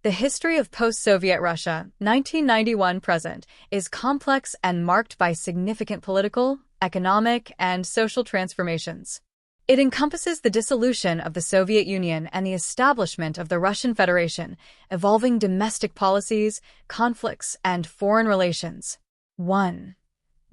The history of post-Soviet Russia, 1991 present, is complex and marked by significant political, economic, and social transformations. It encompasses the dissolution of the Soviet Union and the establishment of the Russian Federation, evolving domestic policies, conflicts, and foreign relations. 1.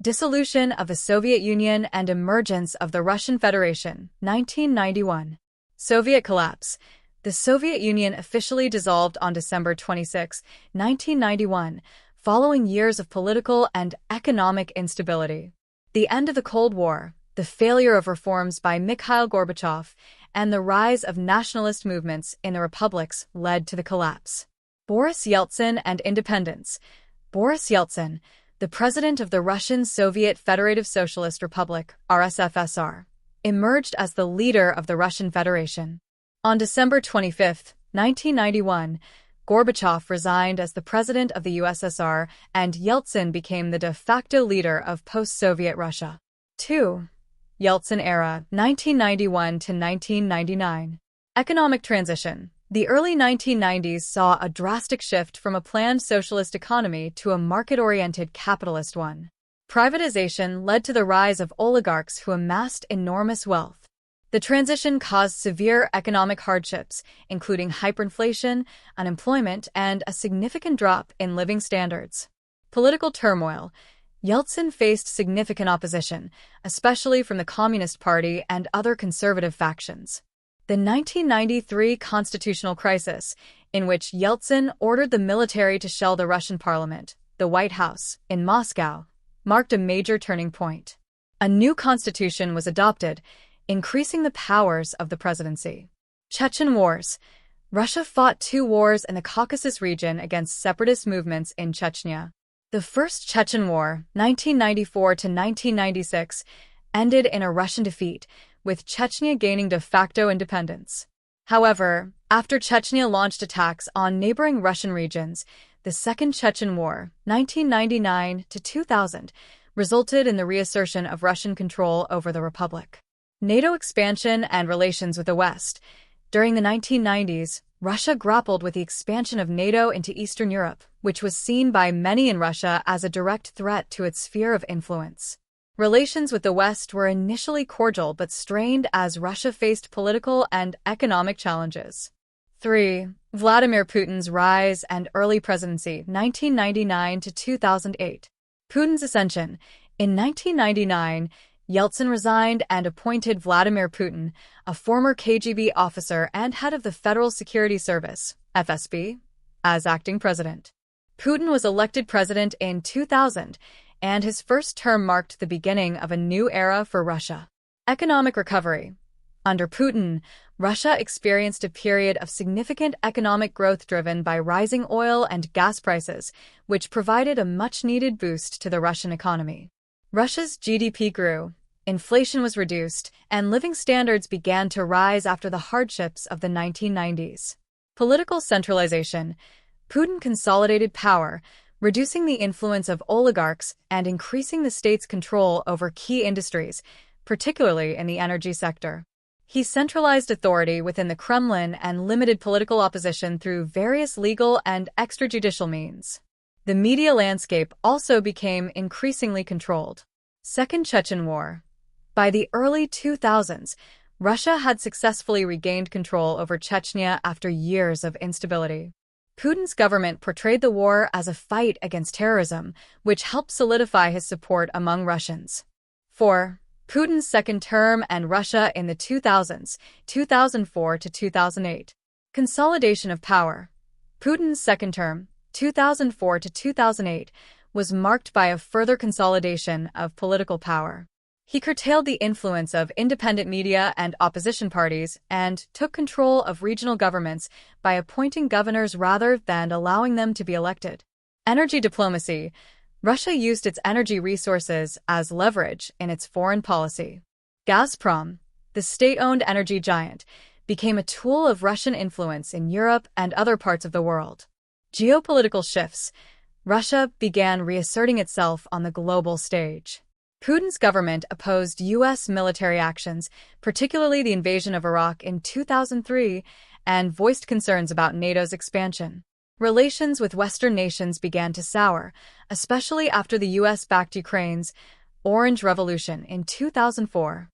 Dissolution of the Soviet Union and emergence of the Russian Federation, 1991. Soviet collapse. The Soviet Union officially dissolved on December 26, 1991, following years of political and economic instability. The end of the Cold War, the failure of reforms by Mikhail Gorbachev, and the rise of nationalist movements in the republics led to the collapse. Boris Yeltsin and independence. Boris Yeltsin, the president of the Russian Soviet Federative Socialist Republic, RSFSR, emerged as the leader of the Russian Federation. On December 25, 1991, Gorbachev resigned as the president of the USSR, and Yeltsin became the de facto leader of post-Soviet Russia. 2. Yeltsin era, 1991 to 1999. Economic transition. The early 1990s saw a drastic shift from a planned socialist economy to a market-oriented capitalist one. Privatization led to the rise of oligarchs who amassed enormous wealth. The transition caused severe economic hardships, including hyperinflation, unemployment, and a significant drop in living standards. Political turmoil. Yeltsin faced significant opposition, especially from the Communist Party and other conservative factions. The 1993 constitutional crisis, in which Yeltsin ordered the military to shell the Russian parliament, the White House, in Moscow, marked a major turning point. A new constitution was adopted, increasing the powers of the presidency. Chechen Wars. Russia fought 2 wars in the Caucasus region against separatist movements in Chechnya. The First Chechen War, 1994 to 1996, ended in a Russian defeat, with Chechnya gaining de facto independence. However, after Chechnya launched attacks on neighboring Russian regions, the Second Chechen War, 1999 to 2000, resulted in the reassertion of Russian control over the republic. NATO expansion and relations with the West. During the 1990s, Russia grappled with the expansion of NATO into Eastern Europe, which was seen by many in Russia as a direct threat to its sphere of influence. Relations with the West were initially cordial but strained as Russia faced political and economic challenges. 3. Vladimir Putin's rise and early presidency, 1999 to 2008. Putin's ascension. In 1999, Yeltsin resigned and appointed Vladimir Putin, a former KGB officer and head of the Federal Security Service, FSB, as acting president. Putin was elected president in 2000, and his first term marked the beginning of a new era for Russia. Economic recovery. Under Putin, Russia experienced a period of significant economic growth driven by rising oil and gas prices, which provided a much-needed boost to the Russian economy. Russia's GDP grew, inflation was reduced, and living standards began to rise after the hardships of the 1990s. Political centralization. Putin consolidated power, reducing the influence of oligarchs and increasing the state's control over key industries, particularly in the energy sector. He centralized authority within the Kremlin and limited political opposition through various legal and extrajudicial means. The media landscape also became increasingly controlled. Second Chechen War. By the early 2000s, Russia had successfully regained control over Chechnya after years of instability. Putin's government portrayed the war as a fight against terrorism, which helped solidify his support among Russians. 4. Putin's second term and Russia in the 2000s, 2004 to 2008. Consolidation of power. Putin's second term, 2004 to 2008, was marked by a further consolidation of political power. He curtailed the influence of independent media and opposition parties and took control of regional governments by appointing governors rather than allowing them to be elected. Energy diplomacy. Russia used its energy resources as leverage in its foreign policy. Gazprom, the state-owned energy giant, became a tool of Russian influence in Europe and other parts of the world. Geopolitical shifts. Russia began reasserting itself on the global stage. Putin's government opposed U.S. military actions, particularly the invasion of Iraq in 2003, and voiced concerns about NATO's expansion. Relations with Western nations began to sour, especially after the U.S. backed Ukraine's Orange Revolution in 2004.